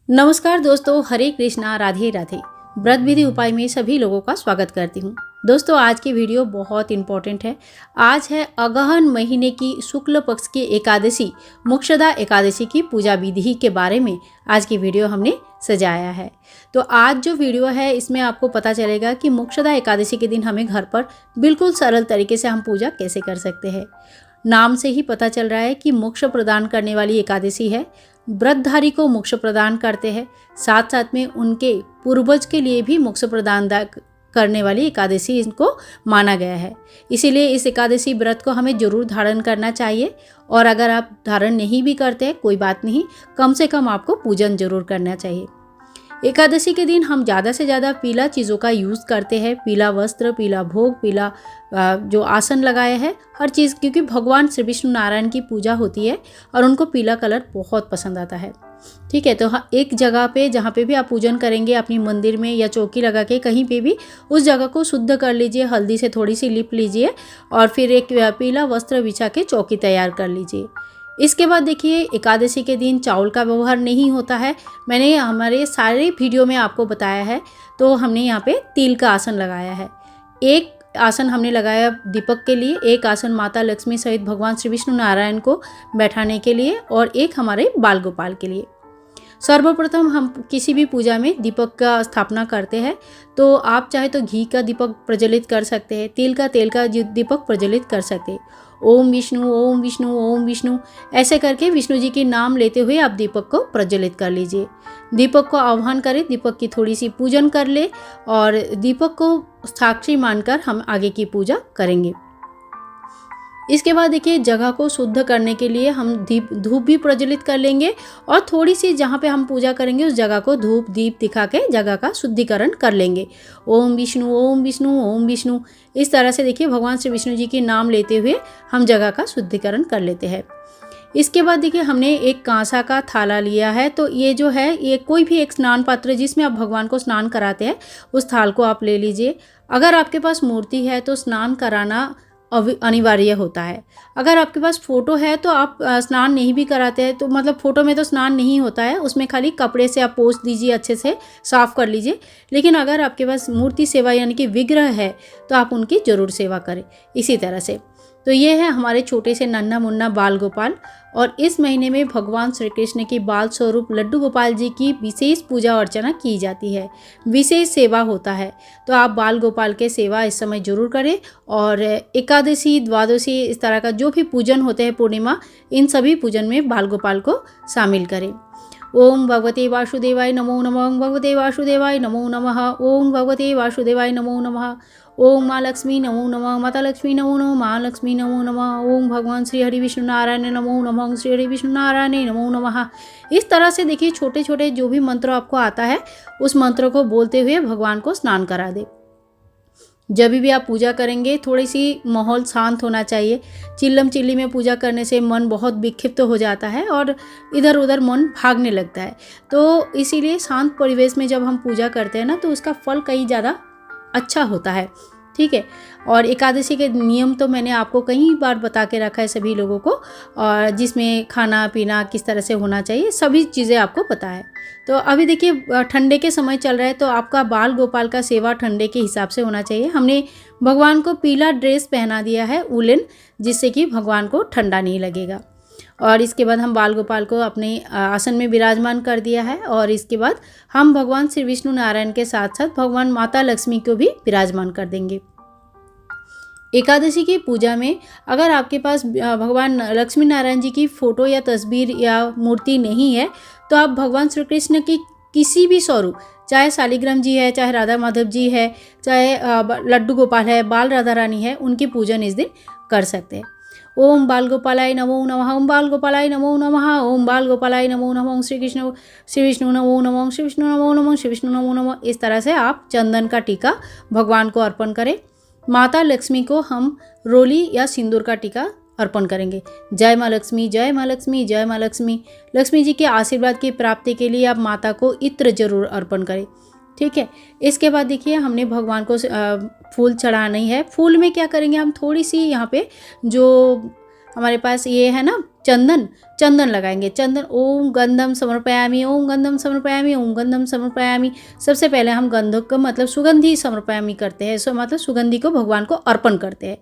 नमस्कार दोस्तों, हरे कृष्णा, राधे राधे। व्रत विधि उपाय में सभी लोगों का स्वागत करती हूँ। दोस्तों, आज की वीडियो बहुत इम्पोर्टेंट है। आज है अगहन महीने की शुक्ल पक्ष की एकादशी, मोक्षदा एकादशी की पूजा विधि के बारे में आज की वीडियो हमने सजाया है। तो आज जो वीडियो है इसमें आपको पता चलेगा कि मोक्षदा एकादशी के दिन हमें घर पर बिल्कुल सरल तरीके से हम पूजा कैसे कर सकते हैं। नाम से ही पता चल रहा है कि मोक्ष प्रदान करने वाली एकादशी है। व्रतधारी को मोक्ष प्रदान करते हैं, साथ साथ में उनके पूर्वज के लिए भी मोक्ष प्रदान करने वाली एकादशी इनको माना गया है। इसीलिए इस एकादशी व्रत को हमें जरूर धारण करना चाहिए। और अगर आप धारण नहीं भी करते हैं कोई बात नहीं, कम से कम आपको पूजन जरूर करना चाहिए। एकादशी के दिन हम ज़्यादा से ज़्यादा पीला चीज़ों का यूज़ करते हैं। पीला वस्त्र, पीला भोग, पीला जो आसन लगाया है, हर चीज़, क्योंकि भगवान श्री विष्णु नारायण की पूजा होती है और उनको पीला कलर बहुत पसंद आता है। ठीक है, तो एक जगह पे जहाँ पे भी आप पूजन करेंगे, अपनी मंदिर में या चौकी लगा के कहीं पे भी, उस जगह को शुद्ध कर लीजिए, हल्दी से थोड़ी सी लिप लीजिए और फिर एक पीला वस्त्र बिछा के चौकी तैयार कर लीजिए। इसके बाद देखिए, एकादशी के दिन चावल का व्यवहार नहीं होता है। मैंने हमारे सारे वीडियो में आपको बताया है। तो हमने यहाँ पे तिल का आसन लगाया है। एक आसन हमने लगाया दीपक के लिए, एक आसन माता लक्ष्मी सहित भगवान श्री विष्णु नारायण को बैठाने के लिए और एक हमारे बाल गोपाल के लिए। सर्वप्रथम हम किसी भी पूजा में दीपक का स्थापना करते हैं। तो आप चाहे तो घी का दीपक प्रज्वलित कर सकते हैं, तेल का दीपक प्रज्वलित कर सकते हैं। ओम विष्णु ओम विष्णु ओम विष्णु ऐसे करके विष्णु जी के नाम लेते हुए आप दीपक को प्रज्वलित कर लीजिए। दीपक को आह्वान करें, दीपक की थोड़ी सी पूजन कर ले और दीपक को साक्षी मानकर हम आगे की पूजा करेंगे। इसके बाद देखिए, जगह को शुद्ध करने के लिए हम धूप भी प्रज्वलित कर लेंगे और थोड़ी सी जहाँ पे हम पूजा करेंगे उस जगह को धूप दीप दिखा के जगह का शुद्धिकरण कर लेंगे। ओम विष्णु ओम विष्णु ओम विष्णु, इस तरह से देखिए भगवान श्री विष्णु जी के नाम लेते हुए हम जगह का शुद्धिकरण कर लेते हैं। इसके बाद देखिए, हमने एक कांसा का थाला लिया है। तो ये जो है, ये कोई भी एक स्नान पात्र जिसमें आप भगवान को स्नान कराते हैं उस थाल को आप ले लीजिए। अगर आपके पास मूर्ति है तो स्नान कराना अनिवार्य होता है। अगर आपके पास फ़ोटो है तो आप स्नान नहीं भी कराते हैं, तो मतलब फ़ोटो में तो स्नान नहीं होता है, उसमें खाली कपड़े से आप पोंछ दीजिए, अच्छे से साफ़ कर लीजिए। लेकिन अगर आपके पास मूर्ति सेवा यानी कि विग्रह है तो आप उनकी ज़रूर सेवा करें इसी तरह से। तो ये है हमारे छोटे से नन्हा मुन्ना बाल गोपाल। और इस महीने में भगवान श्री कृष्ण की बाल स्वरूप लड्डू गोपाल जी की विशेष पूजा अर्चना की जाती है, विशेष सेवा होता है। तो आप बाल गोपाल के सेवा इस समय जरूर करें। और एकादशी, द्वादशी, इस तरह का जो भी पूजन होते हैं, पूर्णिमा, इन सभी पूजन में बाल गोपाल को शामिल करें। ओम भगवते वासुदेवाय नमो नमः। ओम भगवते वासुदेवाय नमो नमः। ओम भगवते वासुदेवाय नमो नमः। ओम माँ लक्ष्मी नमो नमः। माता लक्ष्मी नमो नमः। माँ लक्ष्मी नमो नमः। ओम भगवान श्री हरि विष्णु नारायण नमो नमः। ओम श्री हरि विष्णु नारायण नमो नमः। इस तरह से देखिए, छोटे छोटे जो भी मंत्र आपको आता है उस मंत्र को बोलते हुए भगवान को स्नान करा दे। जब भी आप पूजा करेंगे थोड़ी सी माहौल शांत होना चाहिए। चिल्लम चिल्ली में पूजा करने से मन बहुत विक्षिप्त हो जाता है और इधर उधर मन भागने लगता है। तो इसीलिए शांत परिवेश में जब हम पूजा करते हैं ना, तो उसका फल कहीं ज़्यादा अच्छा होता है। ठीक है, और एकादशी के नियम तो मैंने आपको कई बार बता के रखा है सभी लोगों को, और जिसमें खाना पीना किस तरह से होना चाहिए सभी चीज़ें आपको पता है। तो अभी देखिए, ठंडे के समय चल रहा है तो आपका बाल गोपाल का सेवा ठंडे के हिसाब से होना चाहिए। हमने भगवान को पीला ड्रेस पहना दिया है, उलन, जिससे कि भगवान को ठंडा नहीं लगेगा। और इसके बाद हम बाल गोपाल को अपने आसन में विराजमान कर दिया है। और इसके बाद हम भगवान श्री विष्णु नारायण के साथ साथ भगवान माता लक्ष्मी को भी विराजमान कर देंगे। एकादशी की पूजा में अगर आपके पास भगवान लक्ष्मी नारायण जी की फ़ोटो या तस्वीर या मूर्ति नहीं है तो आप भगवान श्री कृष्ण की किसी भी स्वरूप, चाहे शालिग्राम जी है, चाहे राधा माधव जी है, चाहे लड्डू गोपाल है, बाल राधा रानी है, उनकी पूजन इस दिन कर सकते हैं। ओम बाल गोपालाय नमो नमः। ओम बाल गोपालाय नमो नमः। ओम बाल गोपालाय नमो नमः। ओम श्री कृष्ण श्री विष्णु नमो नमः। ओम श्री विष्णु नमो नमः। श्री विष्णु नमो नमः। इस तरह से आप चंदन का टीका भगवान को अर्पण करें। माता लक्ष्मी को हम रोली या सिंदूर का टीका अर्पण करेंगे। जय माँ लक्ष्मी, जय माँ लक्ष्मी, जय माँ लक्ष्मी। लक्ष्मी जी के आशीर्वाद की प्राप्ति के लिए आप माता को इत्र जरूर अर्पण करें। ठीक है, इसके बाद देखिए, हमने भगवान को फूल चढ़ाना ही है। फूल में क्या करेंगे, हम थोड़ी सी यहाँ पे जो हमारे पास ये है ना चंदन लगाएंगे। चंदन, ओम गंधम समर्पयामि, ओम गंधम समर्पयामि, ओम गंधम समर्पयामि। सबसे पहले हम गंध को मतलब सुगंधि समर्पयामि करते हैं, सो मतलब सुगंधि को भगवान को अर्पण करते हैं।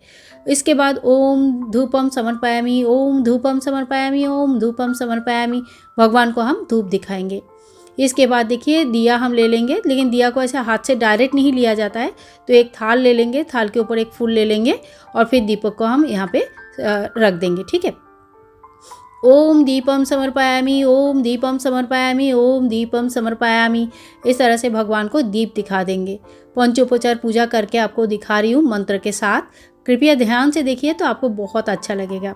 इसके बाद ओम धूपम समर्पयामि, ओम धूपम समर्पयामि, ओम धूपम समर्पयामि। भगवान को हम धूप दिखाएंगे। इसके बाद देखिए दिया हम ले लेंगे, लेकिन दिया को ऐसे हाथ से डायरेक्ट नहीं लिया जाता है, तो एक थाल ले लेंगे, थाल के ऊपर एक फूल ले लेंगे और फिर दीपक को हम यहाँ पे रख देंगे। ठीक है। ओम दीपम समर्पयामि, ओम दीपम समर्पयामि, ओम दीपम समर्पयामि। इस तरह से भगवान को दीप दिखा देंगे। पंचोपचार पूजा करके आपको दिखा रही हूँ मंत्र के साथ, कृपया ध्यान से देखिए तो आपको बहुत अच्छा लगेगा।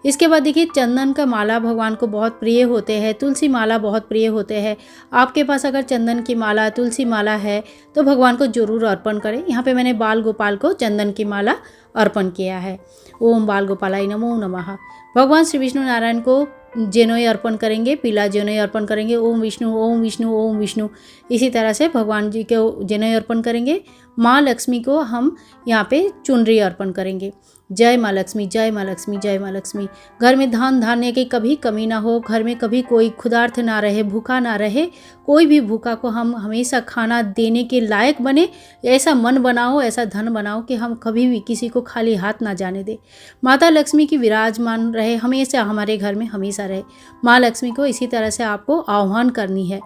इसके बाद देखिए चंदन का माला भगवान को बहुत प्रिय होते हैं, तुलसी माला बहुत प्रिय होते हैं। आपके पास अगर चंदन की माला, तुलसी माला है तो भगवान को जरूर अर्पण करें। यहाँ पे मैंने बाल गोपाल को चंदन की माला अर्पण किया है। ओम बाल गोपालाय नमो नमः। भगवान श्री विष्णु नारायण को जेनोई अर्पण करेंगे, पीला जेनोई अर्पण करेंगे। ओम विष्णु ओम विष्णु ओम विष्णु। इसी तरह से भगवान जी को जेनोई अर्पण करेंगे। माँ लक्ष्मी को हम यहाँ पे चुनरी अर्पण करेंगे। जय माँ लक्ष्मी, जय माँ लक्ष्मी, जय माँ लक्ष्मी। घर में धन धान्य की कभी कमी ना हो, घर में कभी कोई क्षुधार्थ ना रहे, भूखा ना रहे। कोई भी भूखा को हम हमेशा खाना देने के लायक बने, ऐसा मन बनाओ, ऐसा धन बनाओ कि हम कभी भी किसी को खाली हाथ ना जाने दे। माता लक्ष्मी की विराजमान रहे हमेशा हमारे घर में, हमेशा रहे। माँ लक्ष्मी को इसी तरह से आपको आह्वान करनी है।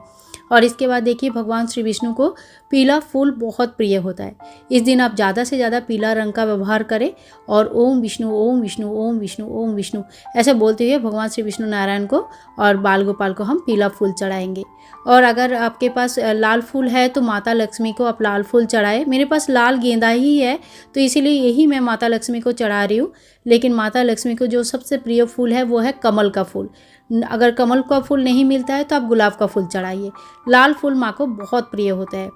और इसके बाद देखिए भगवान श्री विष्णु को पीला फूल बहुत प्रिय होता है। इस दिन आप ज़्यादा से ज़्यादा पीला रंग का व्यवहार करें और ओम विष्णु ओम विष्णु ओम विष्णु ओम विष्णु ऐसे बोलते हुए भगवान श्री विष्णु नारायण को और बाल गोपाल को हम पीला फूल चढ़ाएंगे। और अगर आपके पास लाल फूल है तो माता लक्ष्मी को आप लाल फूल चढ़ाएं। मेरे पास लाल गेंदा ही है तो इसीलिए यही मैं माता लक्ष्मी को चढ़ा रही हूँ। लेकिन माता लक्ष्मी को जो सबसे प्रिय फूल है वो है कमल का फूल। अगर कमल का फूल नहीं मिलता है तो आप गुलाब का फूल चढ़ाइए। लाल फूल माँ को बहुत प्रिय होता है।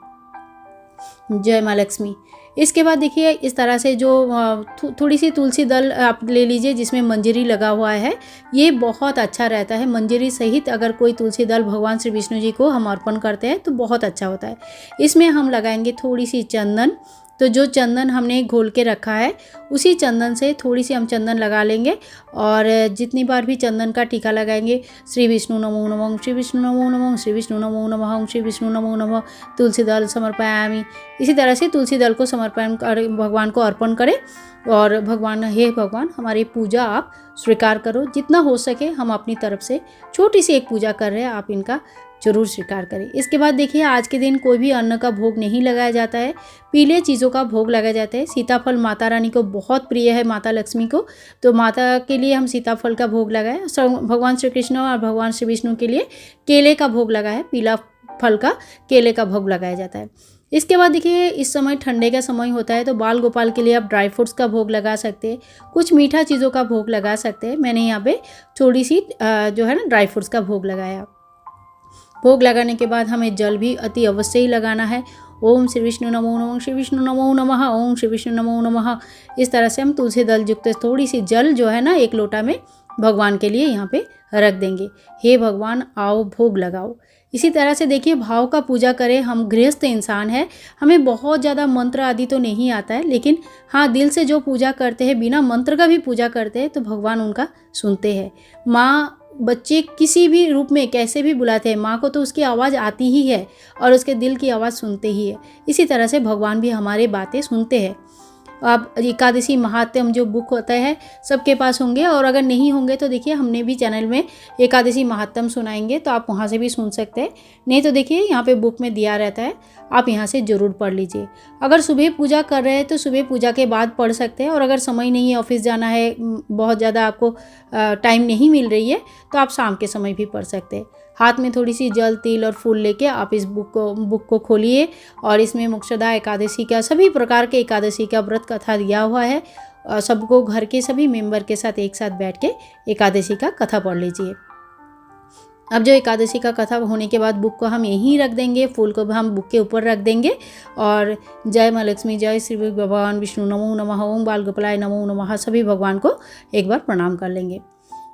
जय माँ लक्ष्मी। इसके बाद देखिए इस तरह से जो थोड़ी सी तुलसी दल आप ले लीजिए जिसमें मंजरी लगा हुआ है, ये बहुत अच्छा रहता है। मंजरी सहित अगर कोई तुलसी दल भगवान श्री विष्णु जी को हम अर्पण करते हैं तो बहुत अच्छा होता है। इसमें हम लगाएंगे थोड़ी सी चंदन। तो जो चंदन हमने घोल के रखा है उसी चंदन से थोड़ी सी हम चंदन लगा लेंगे और जितनी बार भी चंदन का टीका लगाएंगे, श्री विष्णु नमो नमः, श्री विष्णु नमो नमः, श्री विष्णु नमो नमः, श्री विष्णु नमो नमः, तुलसी दल समर्पयामि। इसी तरह से तुलसी दल को समर्पण कर भगवान को अर्पण करें और भगवान, हे भगवान हमारी पूजा आप स्वीकार करो। जितना हो सके हम अपनी तरफ से छोटी सी एक पूजा कर रहे हैं, आप इनका जरूर स्वीकार करें। इसके बाद देखिए आज के दिन कोई भी अन्न का भोग नहीं लगाया जाता है, पीले चीज़ों का भोग लगाया जाता है। सीताफल माता रानी को बहुत प्रिय है, माता लक्ष्मी को, तो माता के लिए हम सीताफल का भोग लगाए। भगवान श्री कृष्ण और भगवान श्री विष्णु के लिए केले का भोग लगा है, पीला फल का केले का भोग लगाया जाता है। इसके बाद देखिए इस समय ठंडे का समय होता है तो बाल गोपाल के लिए आप ड्राई फ्रूट्स का भोग लगा सकते हैं, कुछ मीठा चीज़ों का भोग लगा सकते हैं। मैंने यहाँ पे थोड़ी सी जो है ना ड्राई फ्रूट्स का भोग लगाया। भोग लगाने के बाद हमें जल भी अति अवश्य ही लगाना है। ओम श्री विष्णु नमो नमः, श्री विष्णु नमो नमः, ओम श्री विष्णु नमो नमः। इस तरह से हम तुलसी दल युक्त थोड़ी सी जल जो है ना एक लोटा में भगवान के लिए यहाँ पे रख देंगे। हे भगवान आओ भोग लगाओ। इसी तरह से देखिए भाव का पूजा करें। हम गृहस्थ इंसान हैं, हमें बहुत ज़्यादा मंत्र आदि तो नहीं आता है, लेकिन हाँ दिल से जो पूजा करते हैं, बिना मंत्र का भी पूजा करते हैं तो भगवान उनका सुनते हैं। माँ बच्चे किसी भी रूप में कैसे भी बुलाते हैं, माँ को तो उसकी आवाज़ आती ही है और उसके दिल की आवाज़ सुनते ही है। इसी तरह से भगवान भी हमारे बातें सुनते हैं। आप एकादशी महात्म्य जो बुक होता है सबके पास होंगे, और अगर नहीं होंगे तो देखिए हमने भी चैनल में एकादशी महात्म्य सुनाएंगे तो आप वहाँ से भी सुन सकते हैं। नहीं तो देखिए यहाँ पे बुक में दिया रहता है, आप यहाँ से ज़रूर पढ़ लीजिए। अगर सुबह पूजा कर रहे हैं तो सुबह पूजा के बाद पढ़ सकते हैं, और अगर समय नहीं है, ऑफिस जाना है, बहुत ज़्यादा आपको टाइम नहीं मिल रही है तो आप शाम के समय भी पढ़ सकते हैं। हाथ में थोड़ी सी जल तिल और फूल लेके आप इस बुक को खोलिए और इसमें मोक्षदा एकादशी का सभी प्रकार के एकादशी का व्रत कथा दिया हुआ है। सबको घर के सभी मेंबर के साथ एक साथ बैठ के एकादशी का कथा पढ़ लीजिए। अब जो एकादशी का कथा होने के बाद बुक को हम यहीं रख देंगे, फूल को हम बुक के ऊपर रख देंगे और जय माँ लक्ष्मी, जय श्री भगवान विष्णु नमो नमः, ओम बाल गोपालाय नमो नमः सभी भगवान को एक बार प्रणाम कर लेंगे।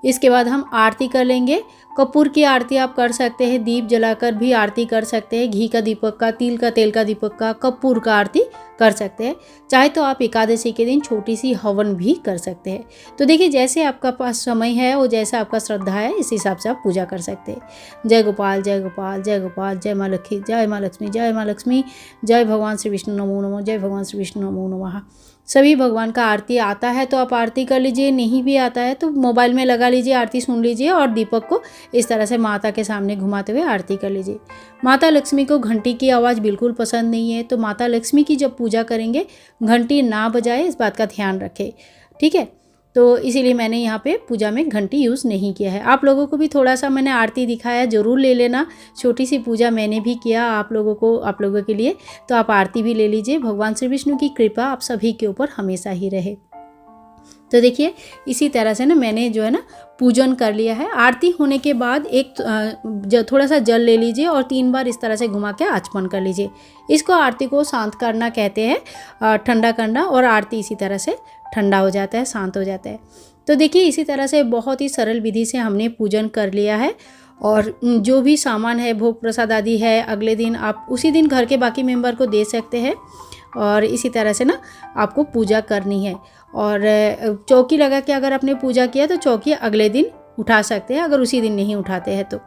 इसके बाद हम आरती कर लेंगे। कपूर की आरती आप कर सकते हैं, दीप जलाकर भी आरती कर सकते हैं, घी का दीपक का, तिल का, तेल का दीपक का, कपूर का आरती कर सकते हैं। चाहे तो आप एकादशी के दिन छोटी सी हवन भी कर सकते हैं। तो देखिए जैसे आपका पास समय है और जैसा आपका श्रद्धा है इस हिसाब से आप पूजा कर सकते हैं। जय गोपाल जय गोपाल जय गोपाल, जय माँ लक्ष्मी जय माँ लक्ष्मी जय माँ लक्ष्मी, जय भगवान श्री विष्णु नमो नमः, जय भगवान श्री विष्णु नमो नमः। सभी भगवान का आरती आता है तो आप आरती कर लीजिए, नहीं भी आता है तो मोबाइल में लगा लीजिए, आरती सुन लीजिए और दीपक को इस तरह से माता के सामने घुमाते हुए आरती कर लीजिए। माता लक्ष्मी को घंटी की आवाज़ बिल्कुल पसंद नहीं है, तो माता लक्ष्मी की जब पूजा करेंगे घंटी ना बजाए, इस बात का ध्यान रखें, ठीक है। तो इसीलिए मैंने यहाँ पे पूजा में घंटी यूज़ नहीं किया है। आप लोगों को भी थोड़ा सा मैंने आरती दिखाया, ज़रूर ले लेना। छोटी सी पूजा मैंने भी किया आप लोगों के लिए, तो आप आरती भी ले लीजिए। भगवान श्री विष्णु की कृपा आप सभी के ऊपर हमेशा ही रहे। तो देखिए इसी तरह से ना मैंने जो है ना पूजन कर लिया है। आरती होने के बाद थोड़ा सा जल ले लीजिए और 3 बार इस तरह से घुमा के आचमन कर लीजिए। इसको आरती को शांत करना कहते हैं, ठंडा करना, और आरती इसी तरह से ठंडा हो जाता है, शांत हो जाता है। तो देखिए इसी तरह से बहुत ही सरल विधि से हमने पूजन कर लिया है। और जो भी सामान है, भोग प्रसाद आदि है, अगले दिन आप उसी दिन घर के बाकी मेंबर को दे सकते हैं। और इसी तरह से ना आपको पूजा करनी है। और चौकी लगा के अगर आपने पूजा किया तो चौकी अगले दिन उठा सकते हैं, अगर उसी दिन नहीं उठाते हैं तो,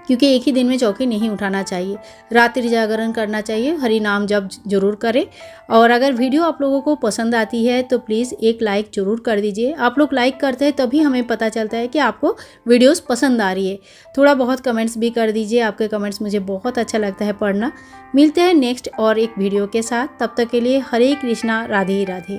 क्योंकि एक ही दिन में चौकी नहीं उठाना चाहिए। रात्रि जागरण करना चाहिए, हरि नाम जप जरूर करें। और अगर वीडियो आप लोगों को पसंद आती है तो प्लीज़ एक लाइक ज़रूर कर दीजिए। आप लोग लाइक करते हैं तभी हमें पता चलता है कि आपको वीडियोस पसंद आ रही है। थोड़ा बहुत कमेंट्स भी कर दीजिए, आपके कमेंट्स मुझे बहुत अच्छा लगता है पढ़ना। मिलते हैं नेक्स्ट और एक वीडियो के साथ, तब तक के लिए हरे कृष्णा, राधे राधे।